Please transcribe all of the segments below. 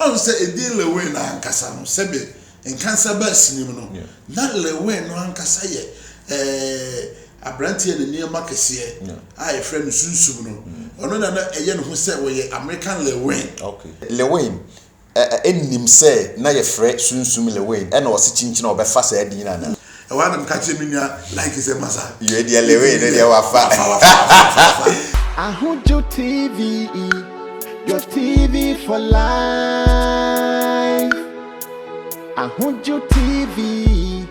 on say edin lewe na ankasa no sebe enkansa ba sinim no na lewe no ankasa ye abrantie ne niema kese a e frɛ no sunsum no ono na eye no ho sɛ wo ye American lewe. Okay, lewe ennim sɛ na ye frɛ sunsum lewe ɛna ɔse chinchin ɔbɛfa sɛ adin na na one of catch me like is a massa. You dear Lewe, dear Wafa. Ahujo TV, your TV for life. Ahujo TV,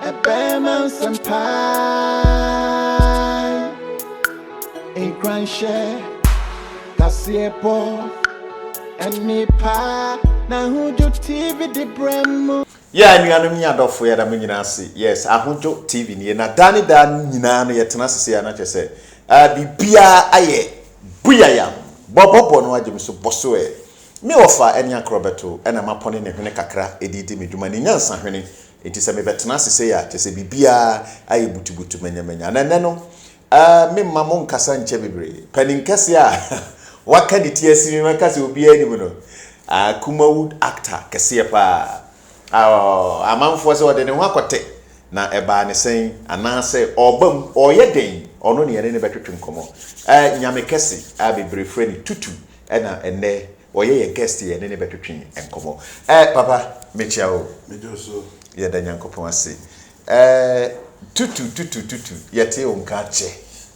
a bearman senpai. A grand share, Casiepo, and Nipa. Nahujo TV, the Bremo. Yeah, you are me adofo ya da menyina se. Yes, Ahujo TV ni na dani nyina no yetena sese na kyese. Bibia aye buyaya. Bobobo no agye so boso e. Me ofa enya krobeto ena mapone ne hwene kakra edidi meduma ni nyansa hwene. Enti se me betena sese ya kyese bibia aye butubutu menya na no me mamo nkasa nche bebre. Paninkase a waka di tiasi me kase obi anim no. Kumawood actor kese pa. Amanfo se wode ne ho akote na eba ne sen anase obam oyeden ono ne ne betwetwe nkomo nyame kese abebre freni tutu na enne oye guest ye ne betwetwe nkomo papa mechia o mejoso ye da nyankopon ase tutu yete o nka che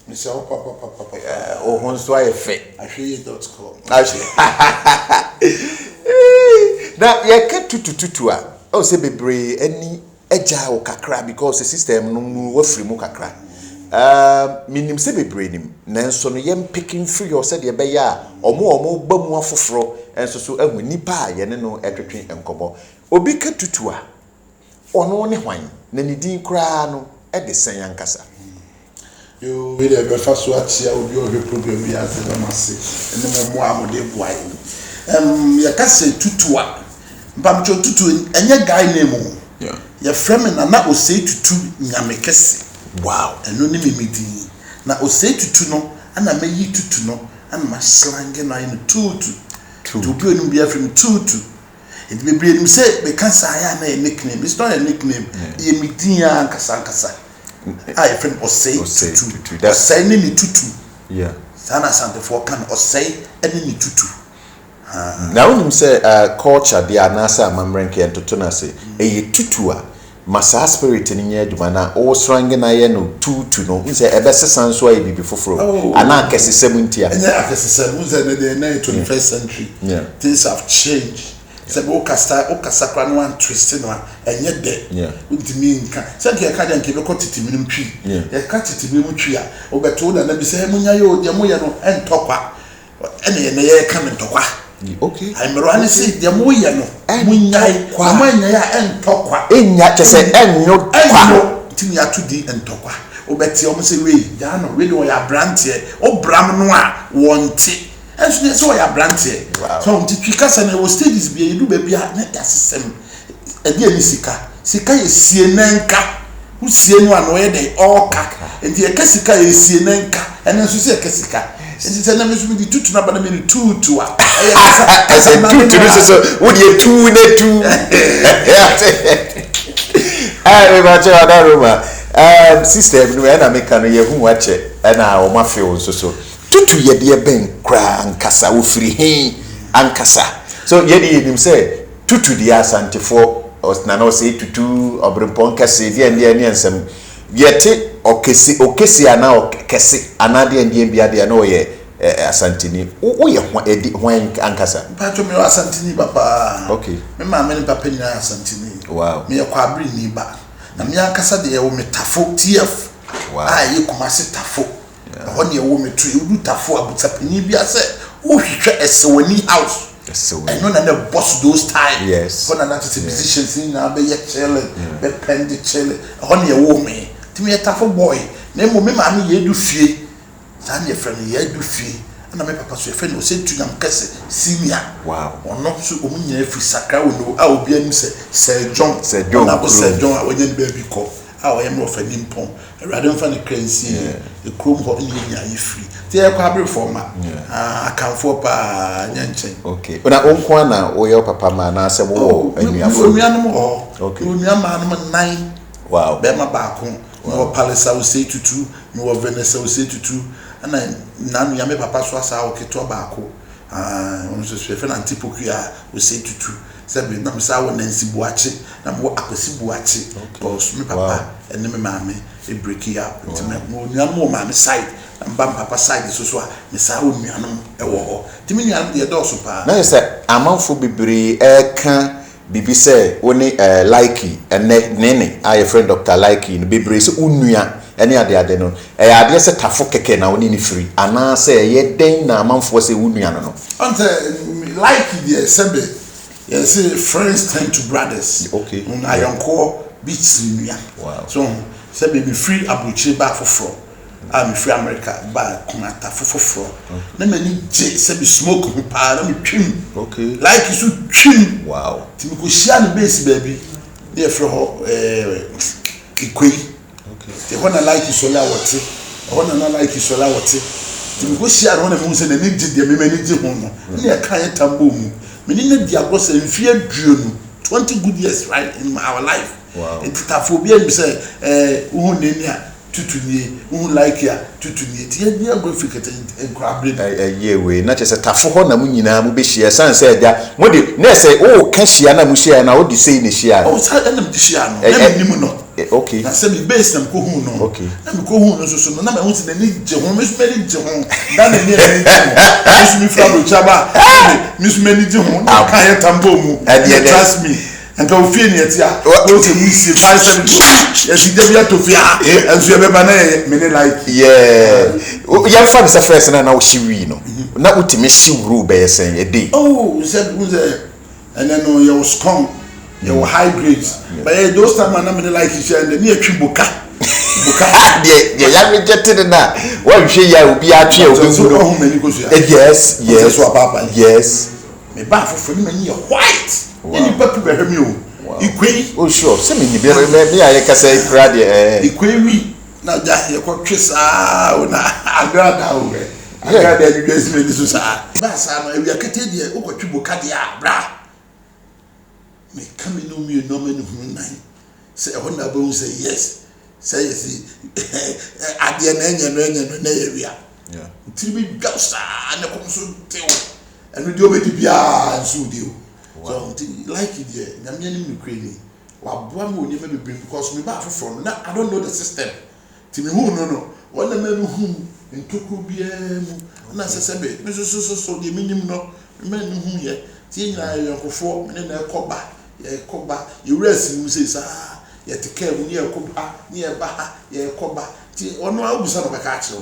Mr. Papa o honso ayefe ahweye.com na ye ke tutu a o se bebre ani eja o kakra because the system no mu wafiri mu kakra minim se bebre nim nanso no yem picking free o se de be ya omo ba mu afoforo enso so ahu nipa ye ne no etwetwe enkomo obi ka tutu a ono ne hwan na ne din kra no e de sen yankasa yo we dey be faso atia obi o problem bi ase na mase ene mo amode boai ya ka se tutu a mpamcho tutu enye guy name ya frame na osei tutu nyame kese wow eno ni mimidi na osei tutu no ana meyi tutu no ana ma slang na in tutu to be enu bia from tutu it be bring me say be can say na nickname it's not a nickname ye midin ankasa I friend osei tutu osei ni tutu yeah sana sante for kan osei eni ni tutu. Now when you say culture the anasa mamrenke entoto na say eye tutu a masa spirit ni nya aduma na o srange na ye no tutu no say ebesesan so ayi bibi foforo ana kesesem ntia enya kesesem unze na the 21st century things have changed say o kasa kwa no one twist no enye de ntimi nka say ke ka de nke be ko titimi no twi ye ka titimi mu twi a obeto na bi say munya ye o de mo ye no entokwa ene ye ka mentokwa. Okay. I'm running say the moya no munyai kwa manya ya entokwa enya chese enyo kwa timi atudi entokwa obeti o say we ya no we do ya brantie o bram no a wonte enso so ya brantie so ntitwika se na wo stages bia yedu ba bia na yasesem ade ani sika ye sie nanka usie no ano ye dey oka enti ye kasika ye sie nanka enso se kasika enti se na me so bi tutu na ba na me tutu a I said tutu so would you two ne two we match that room system no na make no ye hu wache na o ma feel so tutu ye de ben kra ankasa wo firi hin ankasa so ye de nim say tutu de asantefo na no say tutu obrempon kase de ne ensem yete okesi ana okesi ana de bia de na o ye asantini wo ye ho edi hwan ankasa pato me asantini papa okay me ma me papa ni asantini wow me kwa abri ni ba na me ankasa de ye wo metafo tf wow ye kumase tafo ho ne ye wo metu ye du tafo abutapani bia se wo hwehwe esewani house and no na boss those time yes for na musicians in na be ye chele be pend chele ho ne ye wo me timi ye tafo boy na mo me ma me ye du fie san ye friend ye du fie na me papa so ye friend o se tu nyam kase senior wow ono so o mu nya fi sakra wo no a obi anim se Sir John John a wo Sir John a wo nya ni ba bi ko a oyem of nimpon awurade mfa ne kransi e krom ho ne nya yefri te e kwa abrefo ma akanfo pa nyanchen okay na onkwa na oyo papa ma na asem wo anuafo onuanom ho onuama no 9 wow be ma baako no palisa wo sei tutu no Vanessa wo sei tutu ana nanu ya me papa so asa wo keto baako on se fait un type kia wo sei tutu sabe na msa wo nansi buache na mo akosi buache boss me papa ene me mama e break it up nti me nuanom mama side mba papa side so a me sa wo nuanom e wo ho ti me nuanom de do so pa na se amanfo bebre ka bibi se woni likey ene nene a friend Dr. Likey no bebre se unua ene ade no ade se tafo keke na woni ni free ana se ye den na amanfo se unua no ante Likey de sebe yes friends turn to brothers okay ayonko beats nua so sebe be free abuchi ba foforo I'm free America ba kunata foforo na mani je sebe smoke hu pa na me twim okay Likey so twim wow ti ko share the base baby dey free ho ikwe okay te hona Likey sola wote hona na Likey sola wote ti ko share hona mu se na ni je de me mani je hu no na e kan tambo mu meni na dia go se mfie aduonu 20 good years right in our life wow entitaphobia mi say wo neni a tutunie wo Likey a tutunie ti ya dia go fikete enkrabre we na chese tafo ho na mu nyina mu be hia san se dia mo de na se o ka hia na mu hia na o de sei ne hia o sa na mu hia no na me nimu no okay na se mi base na ko hu no okay na mi ko hu no so no na me hu se na ni je ho me so me je ho da na ni ni so mi fra do chaba mi so me ni je ho na ka ye tambo mu trust me and go feel ni etia o se mu si 57 yes de bia to fia and so be ba na me ne Likey ya fa be se first na wo hyi no na utimi hyi wuru be yesen e dey oh said who's and then no you strong you high grades but those time na me Likey share and me atwi boka de ya me jette na wa hwe ya obi atwe obi yes so papa yes me ba fofo ni mani white ni papu be hemi o ikwe oh sure se me ni be me aye kasa ikra de ikwe wi na ja ye ko twesa o na agrada o be agrada ni desi me ni so sa ba sa no ewia kete de o ko twi boka de a bra me kame no mi no me no nan se e hona ba say yes say yes ade na enya no na ewia ti bi gausa na ko so teo enu di obedi bia nso di o so Likey there nyame ni kreni wa boa me oni me be because me ba from na I don't know the system ti me hu no wona me hu ntoku bia mu na sesebe me so di minim no me hu ye ti nyina yankofo me na ekoba ye ekoba ye resi mu se sa ye teke mu ye ekoba ni e ba ye ekoba ti ono a obusa no beka ache o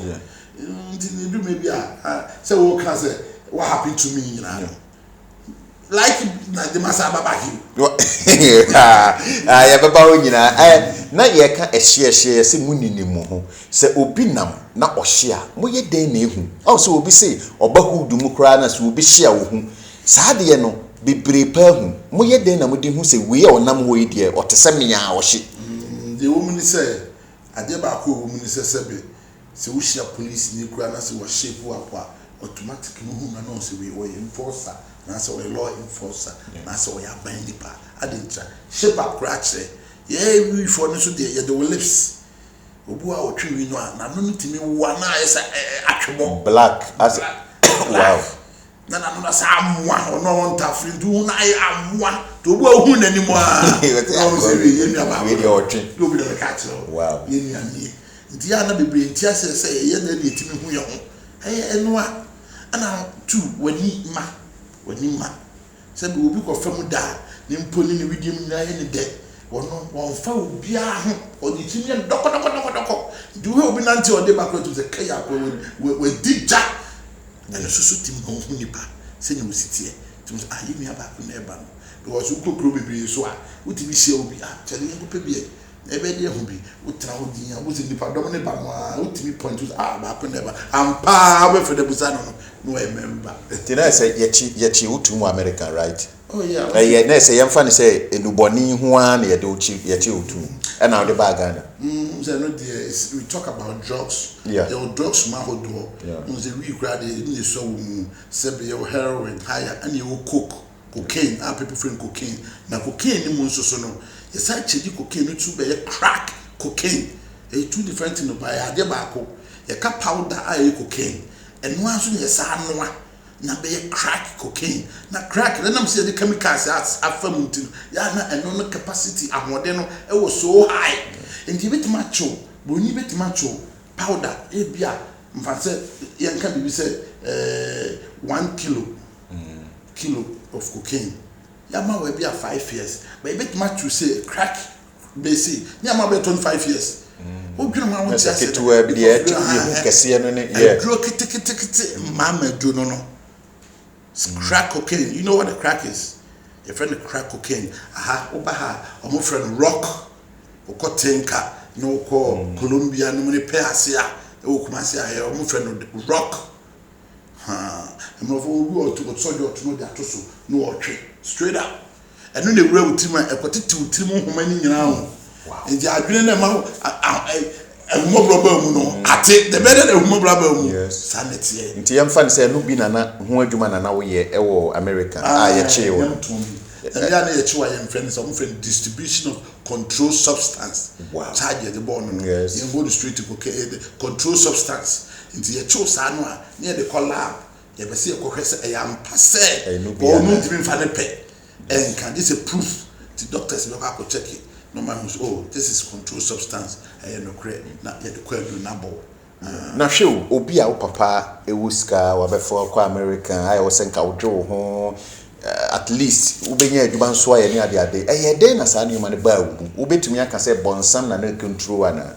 ti ni du me bia say wo kan say what happened to me nyina Likey na de masa baba ki ya baba wo nyina na ye ka ehye se muninimu ho se obi nam na ohye a moye den na ehu o se obi se obahu du mu kra na se obi hye a wo hu saade no bebre pa hu moye den na modi hu se we a onam ho yi de o te se menya a ohye de wo muni se ade ba ko wo muni se sebe se wo hye police ni kra na se wo shape wo apa automatic no hu na no se we o enforcer na so we law enforcer na so we abandi pa adentra shape akra ye we for no so de ye the lips obu a otwi wi no na no ntimi wa na esa atwebo black as wow na no sa amwa ono won tafri ndu na ai amwa to obu a hu nani mo a no se we ye nua ba we de otwi do bi de catch wow ye nua ni nti ya na bebre nti ase ye na de timi hu ye ho eno a ana tu wani ma sabi obi ko famu da ni mponi ni widim na ye ni de wono won fa obi a ho odi timi doko du we obi nanti ode bakro to se kaya ko we dija na susu tim ho nipa se ni musitie tum ayi mi aba ko na eba no because ukokro bebre so a utimi hie obi a chale nko pe bi ebe de ho bi utra ho din a buzi nipa dom ne ba no a utimi point ba ko na eba ampa we fe de buza no remember tina say yechi utu mu American right oh yeah na say yemfa ne say enuboni ho a na ye de yechi utu And now the bag Ghana. We talk about drugs. Yeah. Your drugs mahodo. Yeah. We grad in the so sebi your heroin, higher, and you cocaine. Our people friend cocaine. Now cocaine ni munso so no. Yes, I check cocaine no too be crack cocaine. It's two different things by a debako. You can powder cocaine. And one soon yes I na be crack cocaine. Na crack. Then I'm saying the chemicals as affirmative. Yeah, na and no capacity. Amodeno. It was so high. And you bet macho. When you bet macho powder. Ebia. Mfase. You can be say 1 kilo of cocaine. Yama will be a 5 years. But you bet macho say crack. Basic. Yama be 25 years. Who do you want to say? To be there to yeah. Draw mama do no. Crack cocaine. You know what the crack is? Your friend the crack cocaine. Aha, obaha. My friend rock. Oko tenka. No ko Colombia. No money pay asia. O kumasia. My friend rock. I'm not for to go soldier to know that also. No tree. Straight up. And then the real team. I got it to team who many now. Wow. And the agreement amount. No. I take the better than mobile. Yes. Sanity. Nti yamfa say no bi nana ho adwuma nana wo ye ewo America ye che wo. And then ye che wa ye friends some friend distribution of controlled substance. Wow. Charge the born. Yes. You go to street to controlled substance. Nti ye che sa no a near the collab. Ye be say e kohwese e yam pase. Or no even fa ne pe. And can this a proof the doctors no go check it. No man who's this is controlled substance. I no create na ye the do nabo. Na hwe obi a wo papa ewuska wa befo kwa American I was senka wodwo ho at least ubenya adwuma nso aye ne ade den na sa ne ma ne ba wu ubetumi aka say bonsam na control ana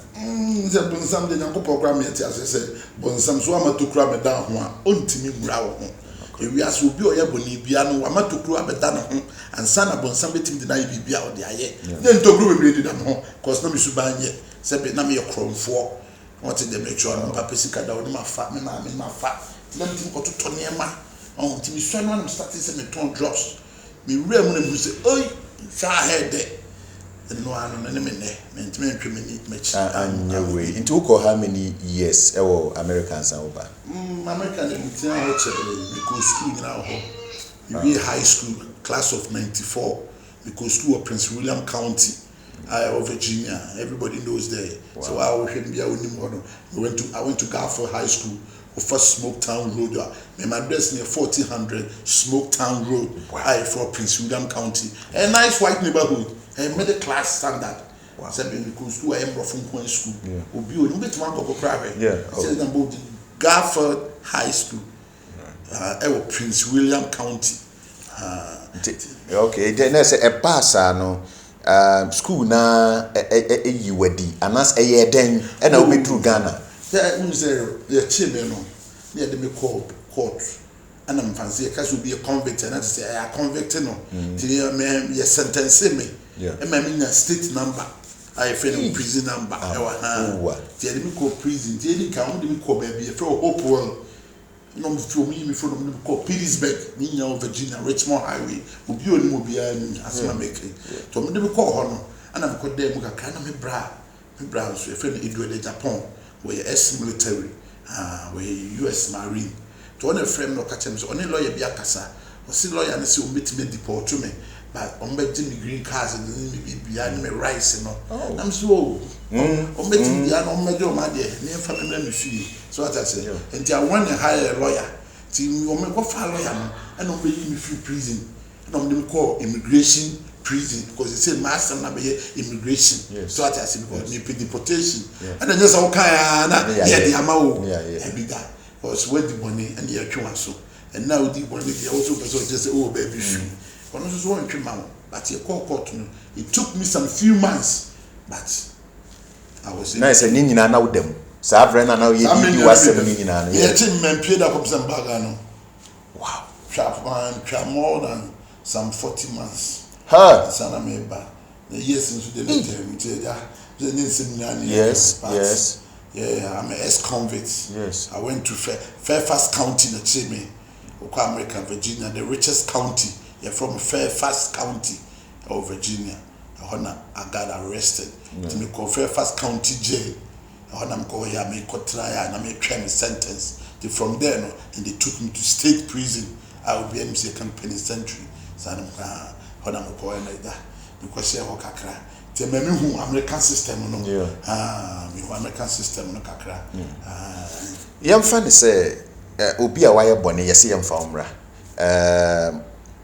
ze bonsam de nyanko program yeti asese bonsam so amatokura me da ho a ontimi mura wo ho ewiase obi oya boni bia no amatokura abeda no ho ansa na bonsam betim de na bibia o de aye ne ntokuru bebre de da no cause na misu banye se be na me kromfo what in the make sure no papa sika da oni ma fa me ma fa let me go to toniema on ti mi so no am starting say me ton drops me rem na mu say oi sa head no anu na me ne me ntime ntwe me ni mechi anya we into uko how many years ewo Americans an over American in tia ho chere me go school na ho we high school class of 94 we go school of Prince William County Virginia. Everybody knows there. Wow. So I went to Garfield High School, first Smoketown Road. My address near 1400 Smoketown Road. Wow. For Prince William County. A nice white neighborhood. A middle class standard. Wow. So because school I am from Point School. Yeah. Garfield High School. Prince William County. Okay. Then there's a pass no. School na you wedi anas eye den e na obi through Ghana there you chime no me dey me court and am fancy e kaso be a convict and say I convict no till me sentence me e ma me state number I friend prison number e wa till me call prison till you can me call baby e for Hopewell no me feel me from me call Pittsburgh ni nya Virginia Richmond Highway obi oni mo bia ni asema make to me dey call ho no ana me call dem ka kana me bra so e friend Edward Japan we ex-military we US Marine to on a frame no catch him so only lawyer be akasa o si lawyer na say o meet deport me but on be me green cards and me me rice no I'm so o meet me and on me do ma de me family me fee so what I say and I want to hire a lawyer till o me go file lawyer no and on be me free prison and on them call immigration prison because they say master na be immigration so what I say because me deportation and then just okay na the amount bigger because where the money and the actual so and now the money they also just say oh baby free but no so one man but you call court no it took me some few months but I was nice and nyina na wodam sa brand na ye di wasem nyina no yeah team men paid up some bag no wow sharp man more than some 40 months sana member the years since the yes yeah I'm an ex-convict yes I went to Fairfax County in Chime America Virginia the richest county from Fairfax County of Virginia Hona I got arrested to me call first county jail. Hona me call ya me kotra na me try me sentence. From there no and they took me to state prison. I will be MC penitentiary. So hona me call like that because she ho kakra. Te me hu American system no. Me hu American system no kakra. Yamfa ne say obi a waye bone yesi yamfa omra.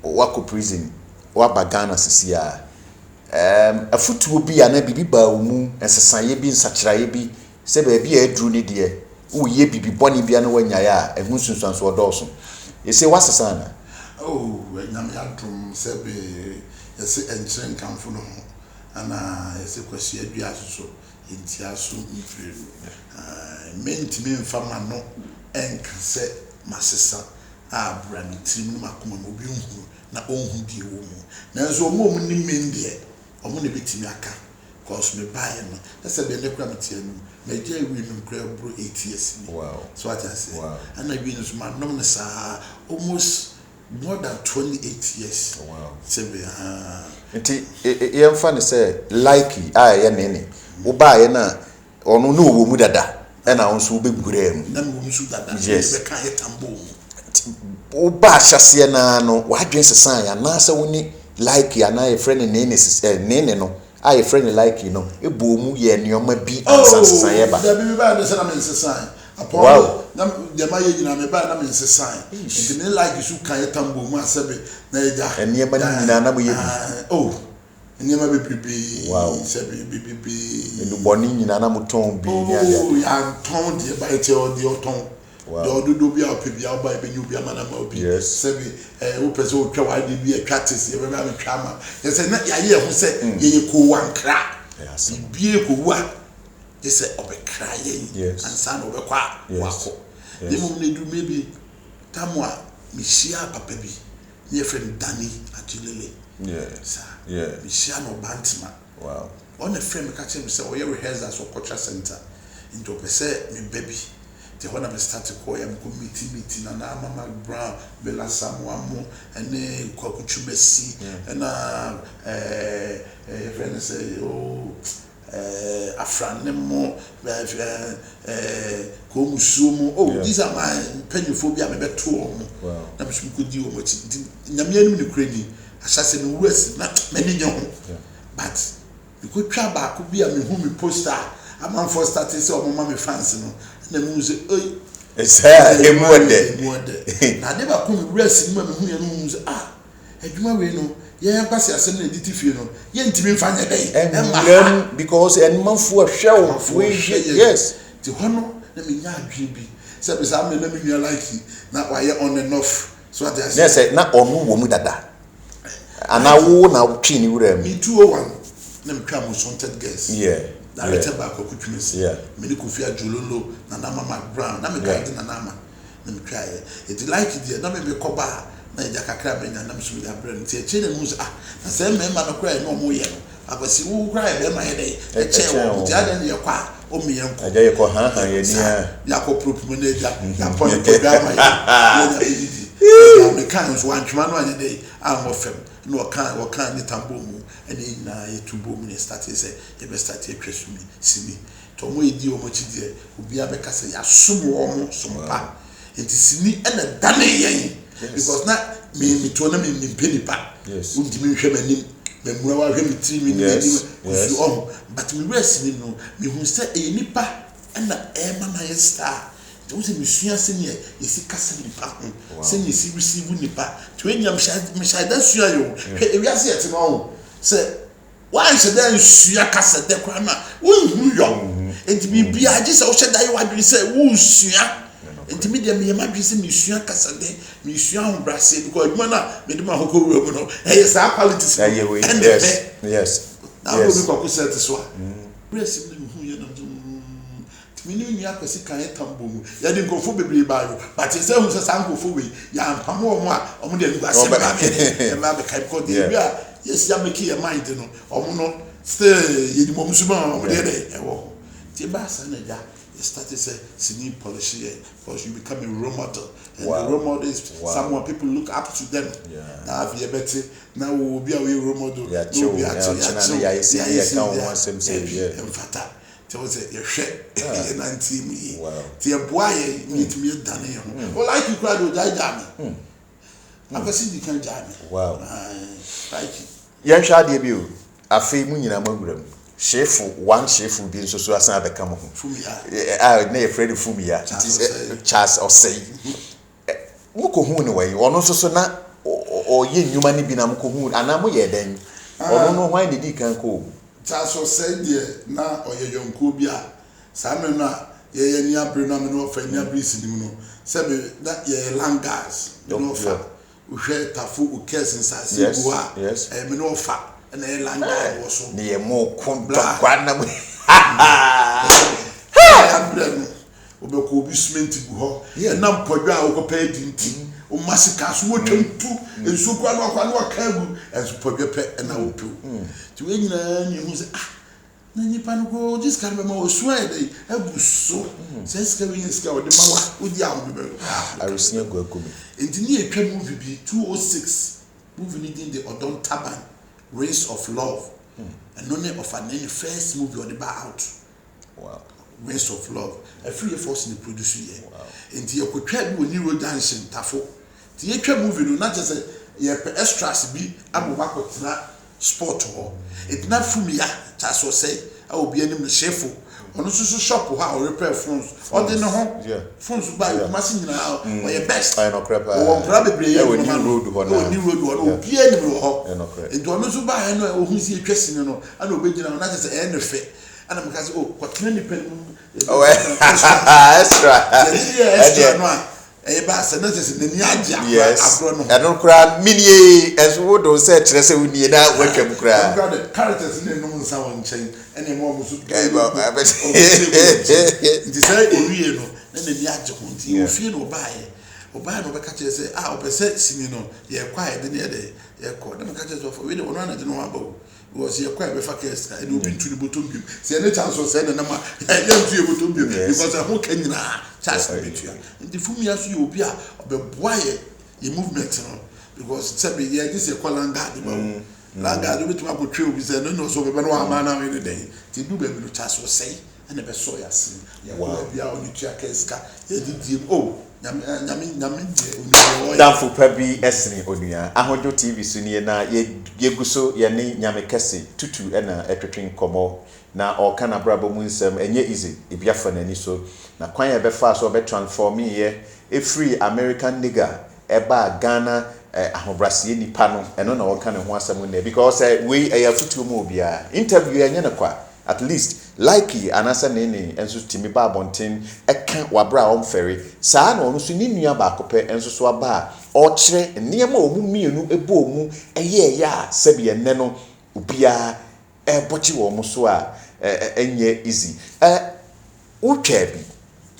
Wako prison waba Ghana sisi a afutuo bi ana bibi ba omu ensesaye bi nsakyiraye bi se ba bi aduru ne de wo ye bibi bone bia na wanyaye a ehun sunsuanso odoso yesi wasesa na nyam yadum se be yesi enchren kanfo no ana yesi kwasi adua so entia so mfiri mentimi mfama no enkase masesa abra mi tirim makoma mo bi hu na onhu di wo mu nanso omo ni mendie omo ne betimi aka cause me buy no that's a be ne kra metie no me je wi no kra bro 8 years ni so what I say and I been so man no sa almost more than 28 years say be nti yemfa ne say like ye nene wo ba ye na ono no wo mu dada e na onso be gura mu na wo mu su dada be kan ye tambo o ba hyase na no wadwen sesan ya na se woni like ya na ye friend nene no a ye friend like no e bo mu ye nioma bi ansa sesan ye ba da bi ba de se na men sesan upon na de ma ye nyina me ba na men sesan nti me like su kan ye tambo mu asebe na ye ja eniema nyina na bo ye bi eniema be bibi se bibi enu boni nyina na muton bi ni ade ya ton de ba ete o de o ton do do bi a pebi a ba e benyu bi amana ma obi se bi wo pese wo twa wa de bi e twatis ye be ba me twa ma ye se na ya ye ho se ye ko wankra bi e ko wa ye se obekra ye ansa na obekwa wako de mum ne du mebi tamwa mi shia papa bi ye friend Dani Atilele mi shia no bantima on a friend me catch him say we rehearsal so culture center into pese me baby the when I started call am committee na Mama Brown Bella Samuamu and Kwakuchu Messi and friend say Afranemo Komusumo these are my peniophobia me beto na me could do much nyame ni kredi asase no west na many nyo but you could try back could be a me who me poster I'm for starting say o mama me fans no na mu say emuode na de ba ko me rest ni ma me hu ye no mu say adwuma we no ye kwase asem na editi fie no ye ntimi mfa nya dai because enmanfo ahwe yes ti hono na me nya adwe bi say be say na me nya like na wa ye on and off so that yes na onu wo mu dada ana wo na twi ni wura me 201 na me twa mo sonted guys directed by Kokutwimesi me ni Kofi Ajololo na Mama Brown na me guide na Nama na me try it like it na me ko ba na ja kakra be nya na me so ya brand ti eche na mu na say me ma no kra no mo ye no abasi wo kra be ma ye dey eche wo ti ada ne ye kwa o me ye nko aja ye ko han ye ni ya ko propume na ya point ko ga ma ye ya me kan so antwuma no anye dey am ofem no kan ni tambo mu eni na ye tubo mu ni start say ye be start e twesumi simi to mo edi o mo chidie obi abeka say ya sumo o mo sumpa enti sini ena dane yen because na me to na me penipa undi me hwe manim me mura wa hwe me tri me ni kusu o but me rest ni no me hu say e nipa ena e ma na ye star to say me sua se ne ye si kasa nipa ho se ne si receive nipa to enyam me shada sua yo hwe e wiase ye te no say why should then sua kasa de kwa na wonhu yo enti bibia agi say wo sheda ye wadwiri say wo sua enti me dem ye madwi say me sua kasa de me sua ho brase because adwuma na me dem ahoko wura mu no e sa qualities yes na wo bi ko set so a brase me hu ye na mini nua kwesi kan etambo mu ya de nkofo bebre ba yo but say hu say sankofo we ya mpamo omo a omo de nuga se ba me e ma be kai ko de bia yes ya make your mind no omo no still ye di mom suma omo de e wo ti ba sa na ja you started say sini polish here because you become a role model and wow. the role model is someone people look up to them now if you better now we will be a role model yeah chill yeah so was a shit in 19 wow the boy need me done here well like you cried with jam I see you can jam wow like yan hwa de bi o afei mu nyina maguram shefu one shefu bi nso so asan abeka mo ho fumia na ye Freddy Fumia Charles Osei muko hu ne wai ono nso so na oye nyuma ni bi na muko hu ana mo ye den ono no hwan de di kan ko Charles Osei de na oye yonko bi a sa me no a ye ni abre na me no fa ni abre sini no se be na ye langas no fa uhwe tafu ukes nsase bua me no fa na ye langas wo so ne ye mo kondo kwa na mo abre no obeko obi cement gu ho na mpodwa a okopa edinti o masika so wotwamtu ensu kwa no ka gu ensu podwa pe na opu ti we nyina ni hu se na nipa no go this can be my swear dey abuso se ska we ska o de mawa o di awu be arusia go akumi enti ni etwa movie bi 206 movie ni din the Odon Taban Race of Love and none of an any first movie on the bar out wow Race of Love a free force in the producer here enti ye kwetwa bi oni road junction tafo ti ye twa movie no na just ye extras bi aboba kwetna sport ho it na Fumia Charles Osei a obi anim chefo ono so shop ha o repair phones o de no ho phones buy machine na o ye best I no crap o grab be ye o ni road ho na o ni road ho obi anim ho e do no so buy no o hu si etwasi no ana obegina na just e ne fe ana meka se o kwatena ni pen oh extra extra no ba se na se ni agya agro no e no kra minie as wo do se kire se unie na watwam kra characters ni no nsa won chen ene mo musu ndi say owie no na ni agye ho nti ofie no obae no be ka kire se opese sini no ye kwa e de ne ye ko na ka kire so we de ono na de no abawo was ye kwa be fa case e do bi ntuni botom bi se ne chance so se ne na ma ye ntu ye botom bi because ho ka nyina chance be tua ndi Fumia so ye obi a obeboa ye movement no because se be ye this ye kwalanga de ba langa do betu akotwe obi se no so be no ama na we dey ti du be no chance so sei ene be so ya sin ya bia oni tua case ka ye di nyame de danfo pa bi esini onua Ahodwo TV so nie na ye guso ye ne nyame kese tutu na etwetwen komo na oka na brabo mu nsem enye easy ebiafa nani so na kwan ye be fa so be transform ye free American nigga eba Ghana ahobrasie nipa no eno na oka ne ho asem na because we afutuo mu obia interview enye ne kwa at least likely anasa nene enso timi ba bonten eka wabra omfere saa na onu so ni nua ba kope enso so aba o kire niam omu mienu ebo omu eye ya sebi enne no obia bochi wo mu so a enye easy utwa bi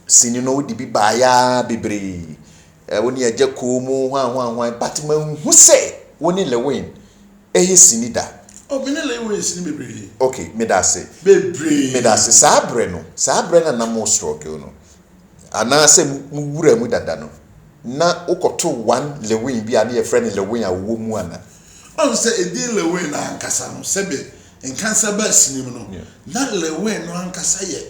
sini no di bi ba ya bebre woni aje ko mu hwan batman hu se woni lewin sini da Obinele we sini bebre. Okay, medase. Bebre. Medase sabre no. Sabre na mo struggle no. Ana se mu wura mu dada no. Na ukoto one lewin bi ade e friend lewin a wo mu ana. On say edi lewin na ankasa no sebe enkansa ba sinim no. Na lewin no ankasa ye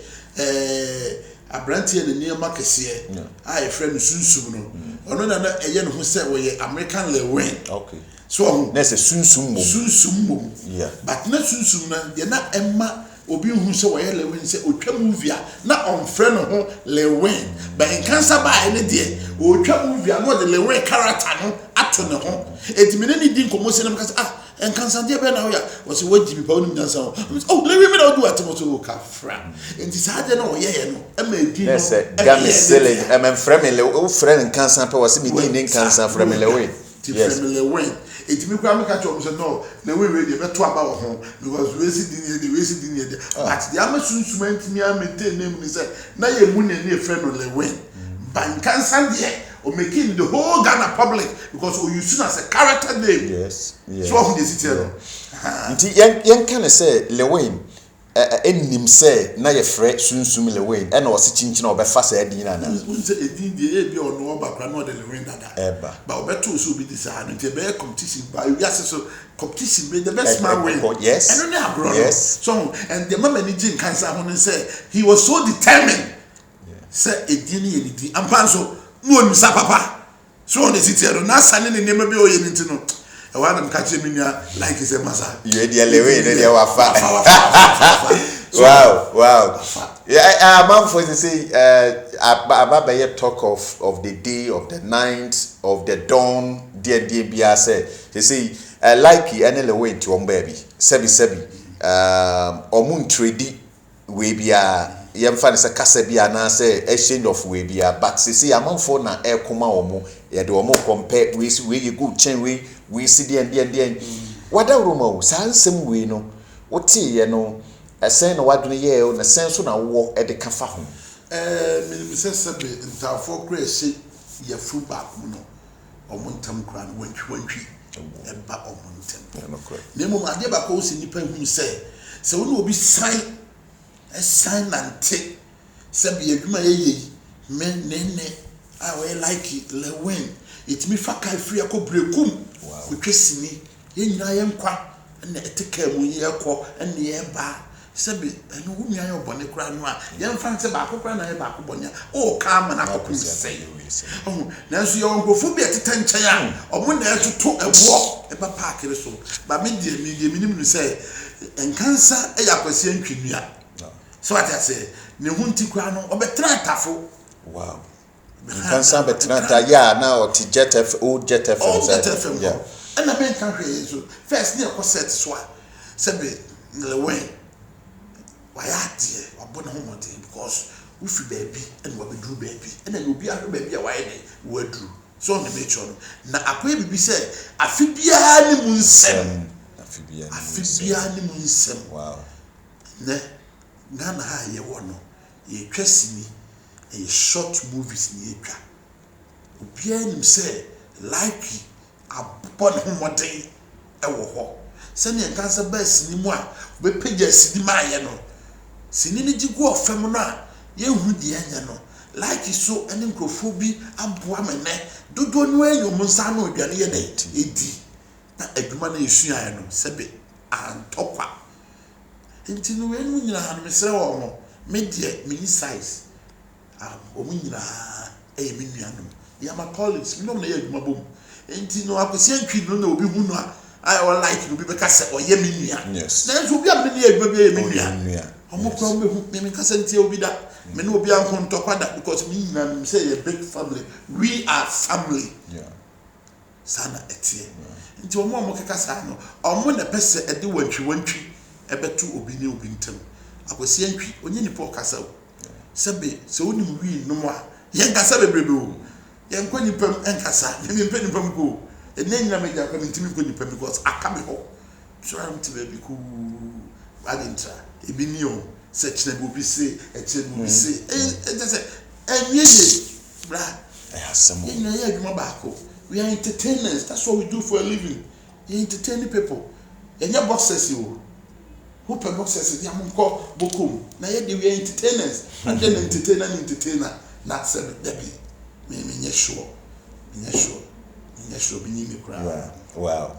abrantie ne niam akese a e friend sunsum no. Ono na eye no ho se wo ye American lewin. Okay. So na se sunsum mom yeah but na sunsum na de na emma obi hu se wo ye lewin se otwa movie na on friend ho lewin but in cancer ba ene de otwa movie no de lewin character no ato ne ho etimine ni din komo se na mka en cancer de be na ho ya wo se waji bi pa onim nyansa ho lewin me na do atimo so ka fra enti sa de na wo ye no emma edin no se game selling em friend le o friend cancer pa wo se mi din cancer friend lewin yes lewin etimi kwa me catch say no na we dey beto aba wo ho because we see din here but the amasunsuman timi maintain name ni say na ye mu ne ne friend no lewin ban cancer there or making the whole Ghana public because we use as a character name yes so of the city no nti yen kan say lewin enim say na ye frɛ sunsum Lewin ɛna ɔse chinchina obefa sa edin na unse edin die e bi ono oba kra no de Lewin dada eba ba obeto so bi dis ha no te be competition ba we ase so competition be the best man win yes and only abroad yes so and the mama ni jin cancer ho no say he was so determined say edin ye edin ampa so no onisa papa so on the city na sane ne nema bi oye nti no e wa na catch me nua like say masa you dey Lewin dey wafa wow yeah man for say about the talk of the day of the night of the dawn dear bia say they say like any Lewin to on baby sebi omun trade we bia yemfa ne say kasa bia na say exchange of we bia but say amanfo na ekoma omo ye de omo compare we you go chain we see the wada romo sansem we no wote ye no esen no wadune ye o na sen so na wo e de kafa ho minim se sebe ntafo kra se ye fu ba mu no omontam kra no wantwi e ba omontam na mo ade ba ko se nipa hu se wo no obi sign nante sebe adwuma ye me nene a we like Lewin it me fa kai free akobrekum ko twesini ye nyina ye nkwa na eteka mu ye kɔ na ye ba sebe eno hu nua ye obone kra no a ye mfa nte ba akokra na ye ba akobɔnya o ka ma na akokra sei oh na so ye onkrofo bi eteta nkyɛn a ɔmo na etoto ɛboɔ e ba park re so ba me die minim no say enkansa e yakwase antwinua so what I say ne hu nti kra no obetra tafo wow enkansa betra ta ya na o ti jet FM yeah and I mean can so first near set so sebe Lewin why ade obon ho because we fi baby and we do baby and then obi ahwe baby why dey we do so on the make sure na akoye bibi say afibia ni mu nsem wow ne Ghana ha ye wono ye twasini e short movies ni etwa obia nim say like abon homoden e wo ho se ne kansa ba sini mu a be page sini ma ye no sini ni jigu ofem no a ye hu di anya no like so ene nkrofo bi aboa mene dodo no enyo mu nsa no odwane ye dey edi na adwuma na yesu aye no sebe antokwa enti no we nu nyina han mesre wo mo media mini size o mu nyina e mi nuanom ya ma colleagues mi no na ye adwuma bom enti no akosi antwi no na obi hu no a I like no be ka se o ye mi nua na so obi a me na adwuma bi ye mi nua omo kwa me hu me ka se ntia obi da me na obi an kontokwa da because me nyina me say a big family we are family sana etie nti omo keka sa no omo na pese ede wantwi ebetu obi ne obi ntem akosi antwi onye ni po kasa o sebe se onim wi no a ye nkasa bebrebe o ye nkwa nipam enkasa me mpe nipam ko ene nyina me ja kwa ntimi ko nipam because akame ho so am ti be ku adintra ebi ni o se chine bi obi se e chine bi se e se enyeje bra asemo ye na ye adwuma ba ko we are entertainers that's what we do for a living you entertain people enye boxers o who per boxers dey amko bokom na ye dey we are entertainers and then entertainer na say debi me nye sure bi ni me kra wow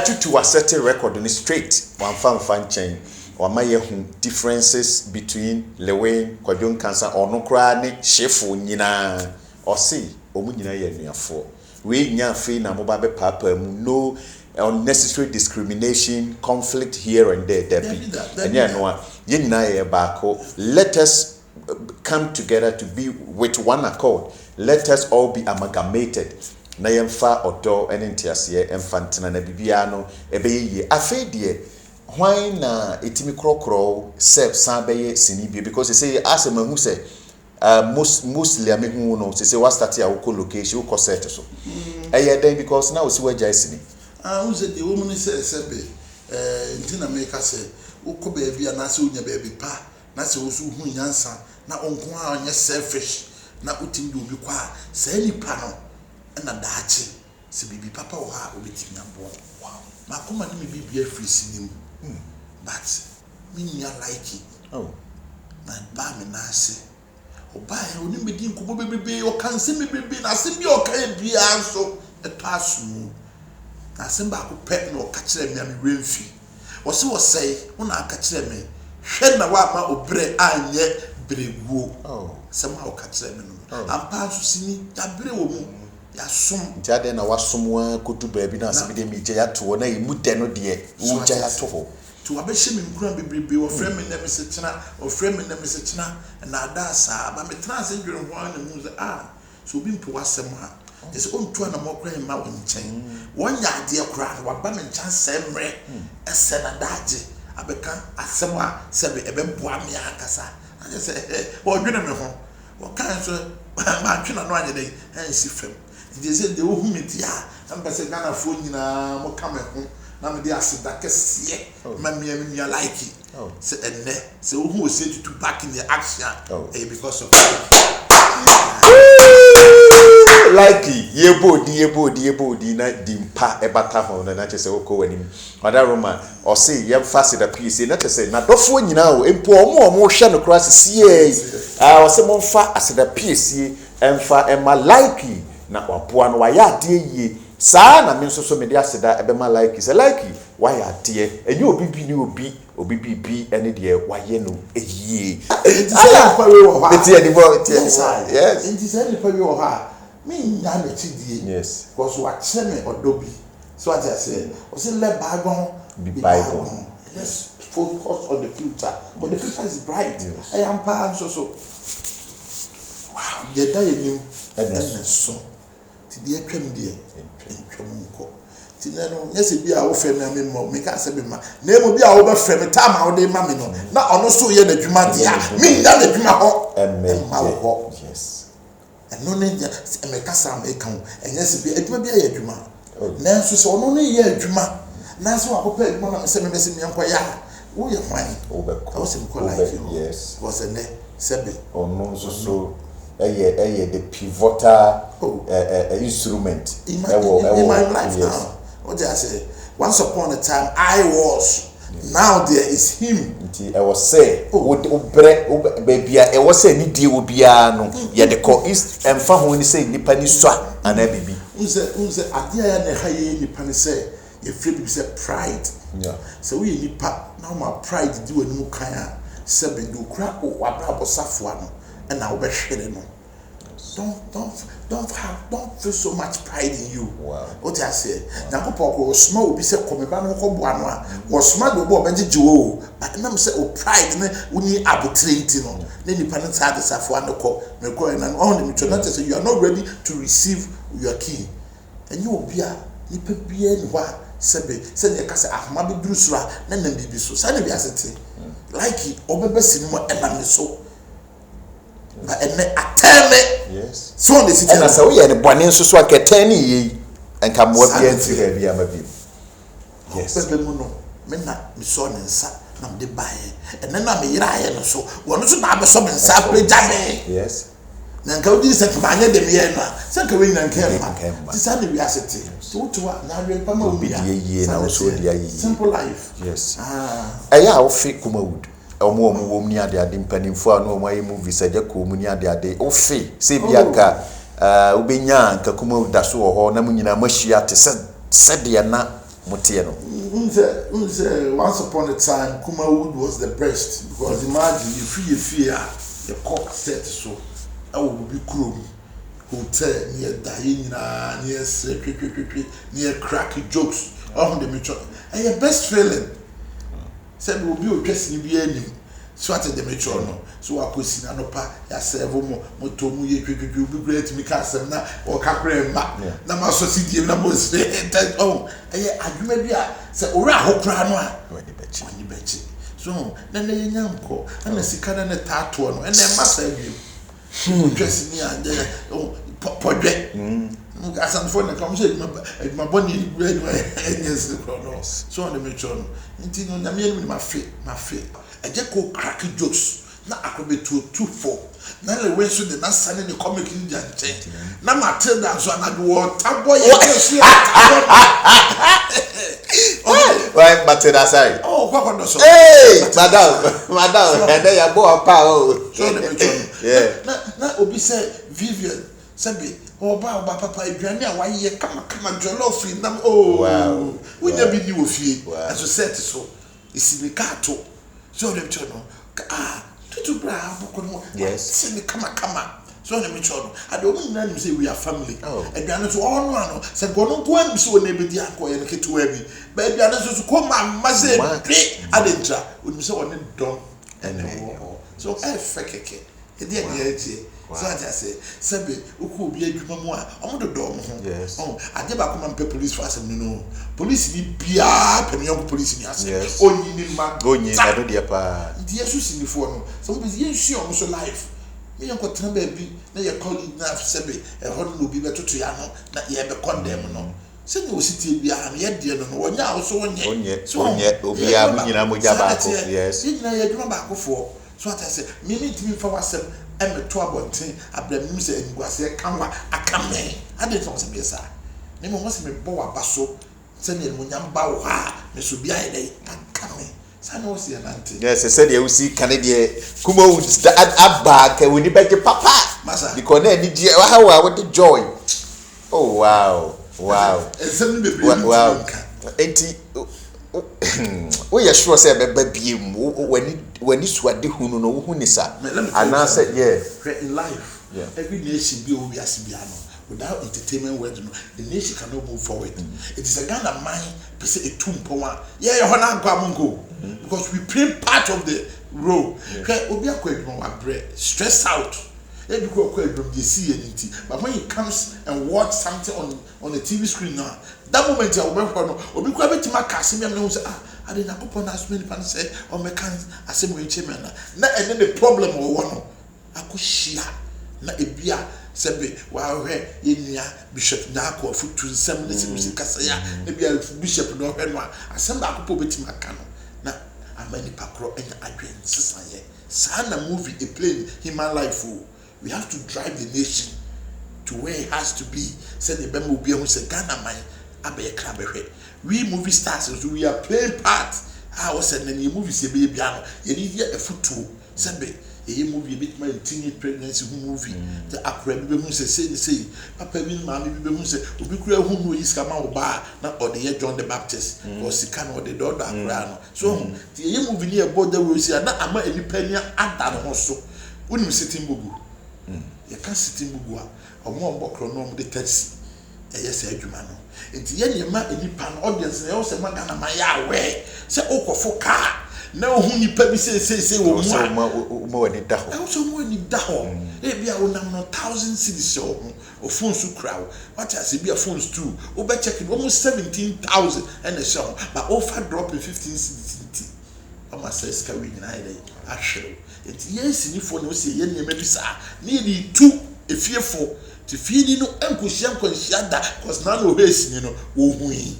tutu was set a record on straight one fan chain or my differences between Lewin Kwadwon Cancer or no kra ne shefu nyina or see omu nyina ye nuafo we nya fe na mo ba be papa mu no unnecessary discrimination conflict here and there and yeah no ye nyina ye baako let us come together to be with one accord let us all be amalgamated na yemfa odo enentiase emfantena na bibia no ebeye afi de why na etimi krokro sep san beye sinibie because they say asem hu say mostly amehu no say what start ya wo location wo set so eye den because now see waja isini who said the woman say sebe ntina make say wo ko ba bia na say onya ba bi pa na say wo su hu nyansa na onko a onye selfish na utim do bi kwa say nipa no na daachi se bibi papa wo ha obetimi abo wow makoma ne bibi afiri sinim but me nya like it na ba me na ase oba e oni me di nkomo bebebe o kan se me bebe na se bi o kan bia so eto asu na se ba ko pet no ka kire me am remfi wo se wo sei wo na ka kire me hwe na wa ma obre anye breguo se ma o ka kire me no ampa so sini ya bre wo mu ya som jade na wasomwa kotu baabi na se bi de mi je ya to na imu de no de wo ja ya to ho to abehye me nkura bebebe wo frame me na me se kina wo frame me na me se kina na ada sa ba me trans ndwere ho na mu ze so obi mpo wasem ha ese ontu na mo kran ma won nchen won ya ade kura wa ba me nchen semre ese na daje abeka asem a sebe ebe boa me akasa anye se wo dwene me ho wo kan so ma twena no anye dey ensi fam ije de wo hu me dia ambese Ghana fo nyina mo ka me ho na me dey asida kese ma me like it se enne se wo hu o say to back in the action because of like yebodi na dimpa ebata ho na chese woko wanim other Roman or say yem fast the piece na chese na dofo nyina o empo omo hwe no cross sie o se mo fa asida piece emfa ema like na wapoa no waya de yie saa na me nso so me de asida ebema like se like waya de enye obi bi ni obi bibi ene de waye no eyie ala pa we wo ha beti edi bo yes nti se ni pa we wo ha me nya na chidie yes because wa cheme odobi so what I say o say let bygone be bygone. Let's focus on the future but the future is bright I am pa so wow ye da yenim and so ti de atwam de entwam nko ti na no nyese bi a wo fem na me mo me ka se be ma na emo bi a wo be fem time a wo de ma me no na ono so ye na dwuma dia me nya na dwuma ho ma ho yes no ne me ka sa me kan enyese bi adwuma bi a ye dwuma na nso se ono ne ye adwuma na so akopɛ adwuma na se me bese me enko ya wo ye hwan wo be ko se me ko like yes was ne sebe ono so the pivotal instrument in my life now. What did I say? Once upon a time I was. Now there is him. I was say baby I was say ni die obia no ye de ko is emfa ho ni say nipa ni so ana bibi. Unse adia ya na haye nipa ni say ye free be say pride. Yeah. So we nipa now my pride di wani mu kan a say be do kra o abrabo safo ano and now be hwere no. Don't feel so much pride in you. Wow. What I say? Now go small obi say come ba no ko boa no a. Was small go boa benji o. But na me say o pride ne uni arbitrate no. Na nipa ne sa de safo an ko. Me ko na on me try say you are not ready to receive your key. And you obi a nipa bia ni wa sebe say ne ka say ahoma be duru so a na na bibi so. Say ne bi asete. Like obebe sinimo e na me so. But yes. So the city. And as we are the bone nso so aketani yi enka mo bia ntira bia ma bi. Yes. Bebe mu no me na me so ne nsa na me de bae. And na me yira ye no so. Wono so na be so me nsa preja me. Yes. Na nka odi se ma nya de me ye no. Se nka we nya nka ma. Ti sa ne wi asete. So to wa na we pa ma obi die yi na so dia yi. Simple life. Yes. Aya wo fi Kumawood. Omo wom ni ade mpanimfo a no omo ayi movie saje ko mu ni ade ofe se bia ka ubenya nka Kumawood da so ho na mu nyina mahia te se de na mote no unse once upon a time Kumawood was the best because imagine you fear the cock set so I will be krom hotel near dying na near secret near cracky jokes on the metro and your best feeling said will be just ni bi anim so at the metro no so akosi na no pa ya serve mo moto mu ye twetwe bi great mi ka asem na o ka kra ma na ma so sidie na mo se oh adwuma bi a se ora ahokra no a wani bechi so na ye nyamko na sika na tato no na ma sa bi dress ni ande podwe asan for na come say my body yes so on the metro no nti no na me ma fe eje ko crack jokes na akobetu 24 na le we so de na sane ne comic in janche na Matilda so na do tabo ye so why Matilda sorry oh kwa do so hey madam and then ya bo pa o so de yeah na obi say Vivian sabi oba papa aduane a waye kama jollof nam oh wow we dey be ni wo fie as you set so isi me ka to so dem chono tutu bra bokono yes isi me kama so dem chono ade o nyina nim say we are family aduane so ono ano se gono ko am so na be di akoye no ketewa bi ba aduane so ko ma say bi ade ntra onim say one don ene wo so fekeke e dey dey so I just say sabe uko obi adwuma mu a omodo do mo ho oh ade ba ko man police for asem no police ni bia pemyon police ni asem onyi ni ma onyi na do dia pa ndi yesu sinifo no so be yensu o so life me yanko tena ba bi na ye colleague na sabe e ho no obi betoto ya no na ye be condemn no se ni ositi bia am ye de no wonya wo so onye obi a nyina mo ja ba ko yes nyina ye adwuma ba ko fo so I say me ntimi fa wasem emeto abonten abramim se enguase kanwa akame ade so se biesa ne mo se me bo wa baso se ne mo nyam ba wo ha me so bia ide akame sa no se nante yes se de usi kanede kuma would abba ka woni beke papa because na ni die how with joy oh wow esem bebre wow enti we sure say beba biem wani suade hunu no hu ni sa and I said yeah in life every nation be obi asibia no without entertainment world no the nation cannot move forward it is a Ghana mind per se etumpo wa yeah ho na nkwa mongo because we play part of the role obi akwadwuma wa bre stress out every akwadwuma dey see anything but when he comes and watch something on the TV screen now that moment ya obekwa no obi kwa betima kase me no say ade na popon na so many pan say o me kan asem we cheme na ene the problem wo no akohia na ebia sebe wa hwe yenua bishop na akọ futu nsem na se kasa ya ebia bishop no hwe no asem ba akọ betima ka no na amani pakro enya adwen sesa ye sana movie a play human life we have to drive the nation to where it has to be say the bembo bia hu say Ghana man abe krabehwe we movie stars so we are playing part I was saying the movies be bia no ye need a futu sebe e movie bit my teenage pregnancy movie the akra bi hu say papa bi ma bi hu say obi kura hu no yiska ma oba na ode ye John the Baptist or sika na ode do akra no so the ye movie ni e border rose na ama enipa ni ada no so unim sitting bugu ye kan sitting bugu a omo ombokro no de taxi yes adwuma no enti ye nyema enipa no audience na yo se magana ma ya we se okofo ka na ohun nipa bi se wo mu mo wani da ho so mo ni da ho e bia wonam no 1000 cedis o phone su crowd what as bia phones too o be check almost 17,000 and a show but offer drop in 15 cedis ama say ska we nyina ide ahwe enti yes ni phone o se ye nyema bi sa ni di tu efiefo ti fini no enkohia nkonhia da cause na no hesi ni no wo hui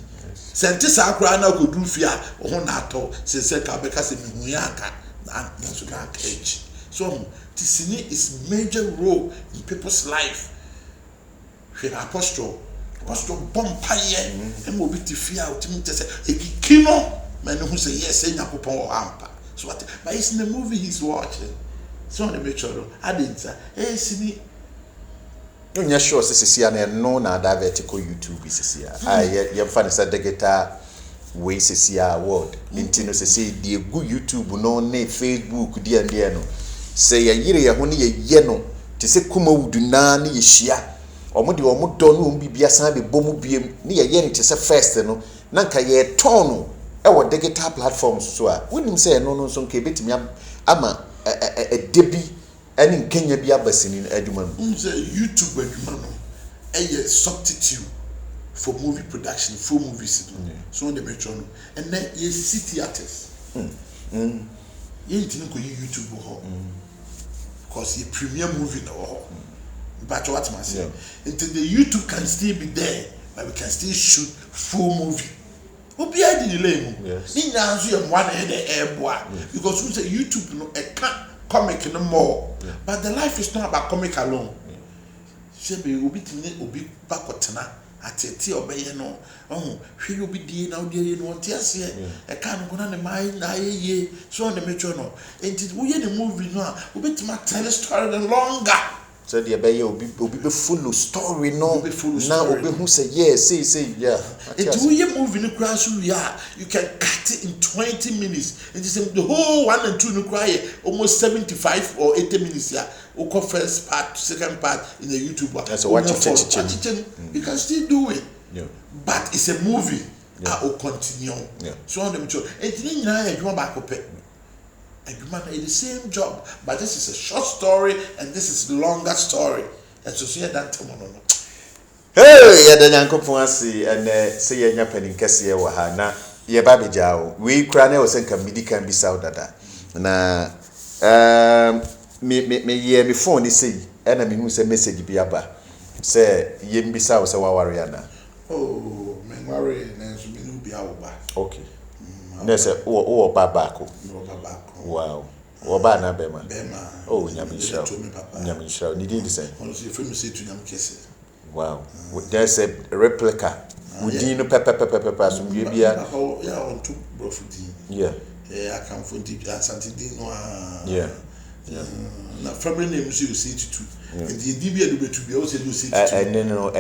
sente sa akra na kodu fi a ho na ato se ka be ka se mi hu ya aka na so na cage so tisini is major role in people's life we apostle bompaye em obi ti fi a otimi te se ekikino man who say yes enya popon o ampa so what but it's in the movie he's watching so on the make sure adinta sini no nya sure sisi na no na da vertical YouTube sisi ye mfa ne sa digital we sisi award intino sisi die gu YouTube no ne Facebook die no se ya yire ya ho ne ye no te se kuma wudu na ne ye hia omo de omo do no bibia san be bomu biem ne ye ne te se first no na nka ye ton no e wo digital platforms so a wonim se no so nka betimi ama debi any Kenya be abasini adwuma no YouTube adwuma no a substitute for movie production for movies so on the metro no and then you see theaters you need to go YouTube ho because you premiere movie no but what am I saying until the YouTube can still be there but we can still shoot full movie obi adi delay mu ni nyanzo ye mwa na e boa because we say YouTube no e can comic no more. But the life is not about comic alone. Shebi obi timi obi bakotena atete obeye no hwe obi die na odi no wonte ase e ka no na ne mai na ye so on the metro no enti wo ye the movie no a obi tima tell story the longer so the be obi be full story no na obi hu say yes say yeah enti wo ye movie no kra so ya you can cut it in 20 minutes enti say the whole 1 and 2 no kra almost 75 or 80 minutes ya oko first part second part in the YouTube so watch it you can still do it but it's a movie will continue so on them show enti ni nyina adwuma ba kope adwuma na the same job but this is a short story and this is the longer story and so here that time no hey ya da nyankopon ase and say ya nya panin kase ye wa ha na ye ba bejao we kra na o senka medical bi saudada na me ye me phone say na me hu say message bi aba say ye mbisa o say wa ware ya na oh me ware na so me no bi awoba okay na say o ba ko wow o ba na be ma oh nyamishra ni di say ono so you say to nyam kese wow there's a replica within no pepper so we bia yeah on two brofudi yeah I can find it something no yeah na family name so you say to and the DBA do to be also do say to no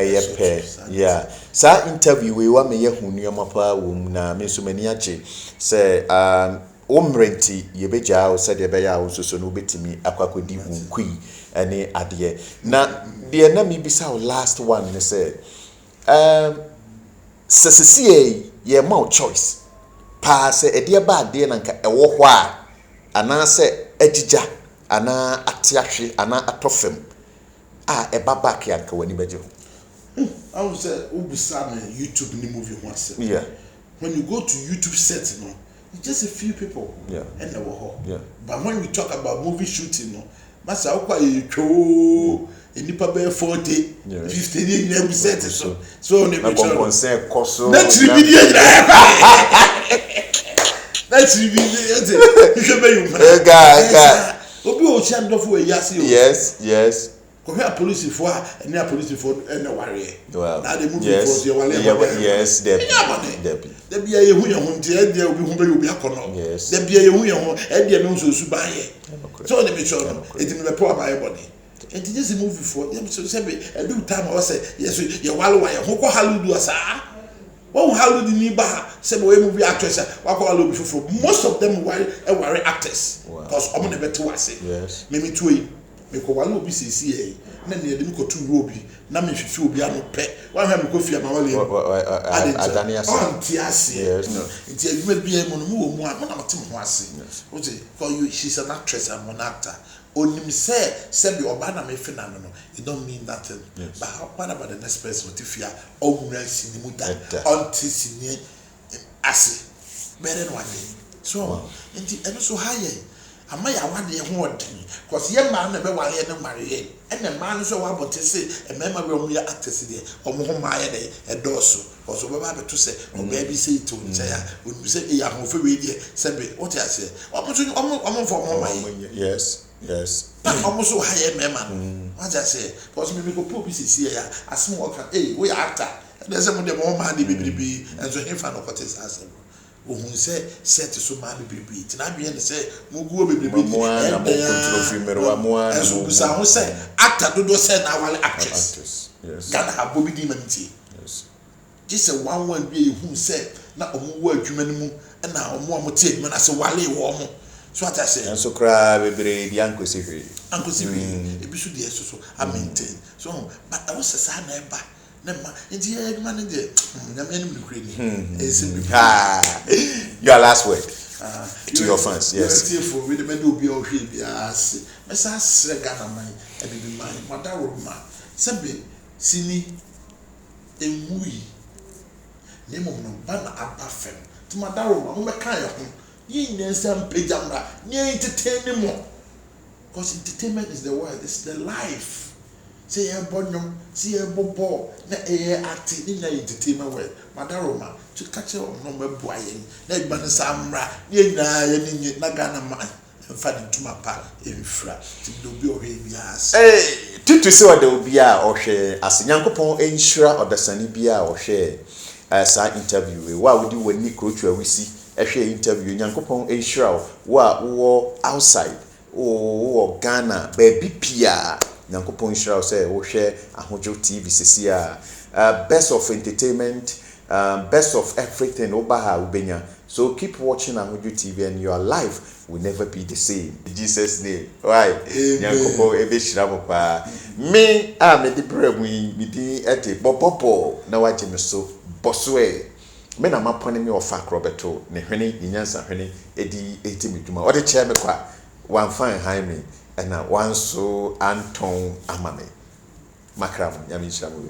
yeah sa interview we wa me ye hunu amapa wo mu na me so mani ache say omrenti ye beja o say de be ya o so no betimi akwakodi wunkui ene ade na de na me bisa o last one ne say sesese ye ma choice pa se ede ba de na nka ewo ho a ana se agija ana atiahwe ana atofem a eba back ya nka wani beje I was ubisa na YouTube ni movie ho ase yeah when you go to YouTube set no it's just a few people and they were ho but when we talk about movie shooting no masa okwa ye two enipa be 40 50 ni na we set so ne be sure concern koso na tribidi na tribidi you should be you guy obi o chi andofo e yase o yes ko a police for and a police for and ware now the movie for your wale yes there be ye hu ye hu nti e dia obi hu be obi akono there be ye hu ye hu e dia no so su ban ye so ne be sure no it me power by body and this movie for them so say be e do time o say yes ye wale wa ye hu ko haludu asa won haludu ni ba say be movie actress wa ko wale obi for most of them were actors because omo ne beto wase me tuoi me ko wale obi sisi e na ne de me ko tu obi na me hwehwe obi ano pe wa hwa me ko fia ma wale adani ase anti ase nti adwuma bia mo no mo wo mu a mo na matem ho ase o say for you she's an actress and an actor onim say be oba na me fina no it don't mean nothing but what about the next person what if you are ogura sinimu da anti sini ase better no one so nti eno so high ama ya wade ho odin cause ye ma na be wale ne mare ene ma no so wa bote se emema be omu ya actors de omu ho ma ye de edoso cause we ba beto se oba bi se to nche ya onu se ya ho fe we de se be what ya se omu for mo mai yes omu so ha ye emema no what ya se cause me ko pop se se ya asem wo kan we actor de se mo de mo ma de bibibi enso hefa no kotes asem ohun set so ma bebrebe tina dwe ne se muguo bebrebe na mo control film ro amoa na so kusa ho se actor dodo se na wale actress yes Ghana ha bobi di manti yes just one bi ehun se na omo wo adwuma ne mu na omo amote adwuma na se wale wo mo so ata se and so kra bebrebe di ankosi ebi so di so I maintain so but I was say na eba Nema, inti ya eduma ne de. Nyame anim nukure ni. Your last word to your fans, yes. For we the do be o hwe bia ase. Mesa sre Ghana man, e bi man, madaro ma. Sebe sini emui. Nemo no ba na aba fem. Ti madaro ma mo meka ya ho. Yi nyensam pejamra, ni entertain mo. Because entertainment is the word, it's the life. Say a bonum, see a bobo, na acting in the entertainment way. Madaroma, to catch on no boy, let Bansamra, ye na Ghana man. fa de tuma pa emfra ti do bi ohwe bias tutu se ode obi a ohwe ase Nyankopɔn enhyira odasani bi a ohwe sa interview we wa wodi wani krochu awisi ehwe interview Nyankopɔn enhyira wo outside wo Ghana baby pia Nyankopɔn enhyira say wo hwe Ahunjo TV sisi a best of entertainment, best of everything obaha ubenya. So keep watching Ahunjo TV and your life will never be the same. In Jesus' name. Right. Nyankopɔn ebeshira mo pa. Me me di brem mi di ete popopo na waje me so boswe. Me na mapone me ofa krobeto ne hwene nyansa hwene edi eti medwuma. Ode che me kwa one fine high me and one so Anton Amame. Makram, Yami Shamu.